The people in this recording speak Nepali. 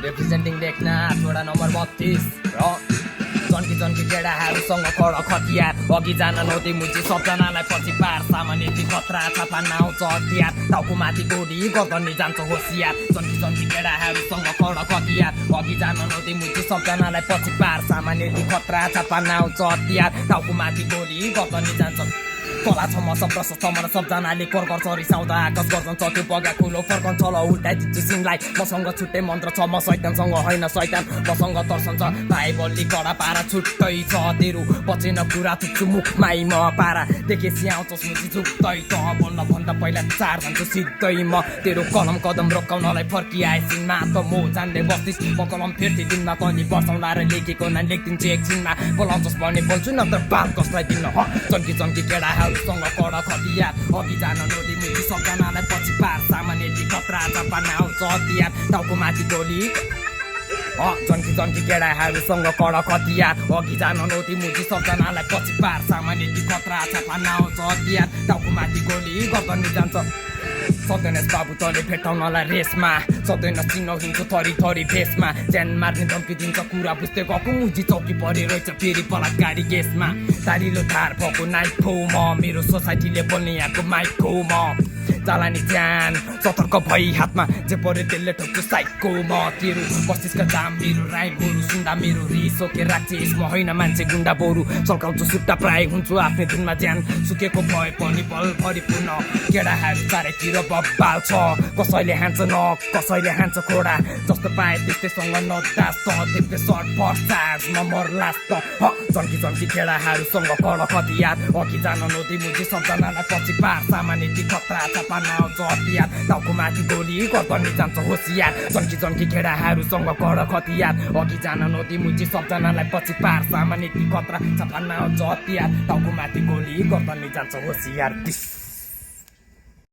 रिप्रेजेन्टिङ लेखनाथ वडा नम्बर 32 र जन्की केडाहरूसँग कडक हतियार अघि जान नदी मुची सबजनालाई पछि पार सामान्य खतरा छापा नाउँछ हतियार टाउको माथि गोली गर्दनी जान्छ होसियार जन्की केडाहरूसँग कडक हतियार अघि जान नदी मुची सबजनालाई पछि पार सामान्य खतरा छापा नाउँछ हतियार टाउको माथि गोली गर्दनी जान्छ कला छ मस प्रशस्त मन सबजनाले कर गर्छ रिसाउँदा आकाश गर्छन् चक्यो बगा कुलो फर्कन्छ ल उल्टाइदिन्छु सिंहलाई मसँग छुट्टै मन्त्र छ म शैतानसँग होइन शैतान मसँग तर्सन्छ भाइ बल्ली कडा पारा छुट्टै छ तेरो बचेन कुरा चुच्छु मुखमै म पारा देखेपछि आउँछस् मुची झुक्दै त बोल्न भन्दा पहिला चार जान्छु सिधै म तेरो कलम कदम रोकाउनलाई फर्किआएसिनमा त म जान्दै बस्दिस् म कलम फेर्ती दिनमा पनि बर्साउला र लेखेको नाम लेखिदिन्छु एकछिनमा बोलाउँछस् भने बोल्छु नत्र बाल कसलाई दिन्न जन्की केडाहरू सँग कडक हतियार अघि जान नदी मुची सबजनालाई पछि पार सामान्य खतरा छापा आउँछ हतियार टाउको माथि गोली जन्की केडाहरूसँग कडक हतियार अघि जान नदी मुची सबजनालाई पछि पार सामान्य खतरा छापा आउँछ हतियार टाउको माथि गोली गर्दनी जान्छ सत्यनेश बाबु तले भेटाउनलाई रेसमा सत्यनेश चिनो हिँड्छु थरी थरी भेषमा ज्यान मार्ने धम्की दिन्छ कुरा बुझ्दै गएको मुजी चौकी परे रहेछ फेरि बलात्कारी केसमा तारिलो धार भएको नाइट हो म मेरो सोसाइटीले बोल्ने यहाँको माइक हो म चालानी ज्यान सतर्क भई हातमा जे पऱ्यो त्यसले ठोक्छु साइकको म तेरो बस्तिसका जाम मेरो राइमहरू सुन्दा मेरो रिस ओके राक्षस म होइन मान्छे गुन्डा बोरु सल्काउँछु सुट्टा प्राय हुन्छु आफ्नै धुनमा ज्यान सुकेको भए पनि बल परिपूर्ण केडाहरू चारैतिर बब्बाल छ कसैले हान्छ नख कसैले हान्छ खोडा जस्तो पाए त्यस्तैसँग नदास त त्यस्तै सर्ट पर्साज म मर्लास त जन्की केडाहरूसँग कडक हतियार अघि जान नदी मुजी सबजनालाई पछि पार सामान्य खतरा छापा आउँछ हतियार टाउको माथि गोली गर्दनी जान्छ होसियार जन्की केडाहरूसँग कडक हतियार अघि जान नदी मुजी सबजनालाई पछि पार सामान्य खतरा छापा आउँछ हतियार टाउको माथि गोली गर्दनी जान्छ होसियार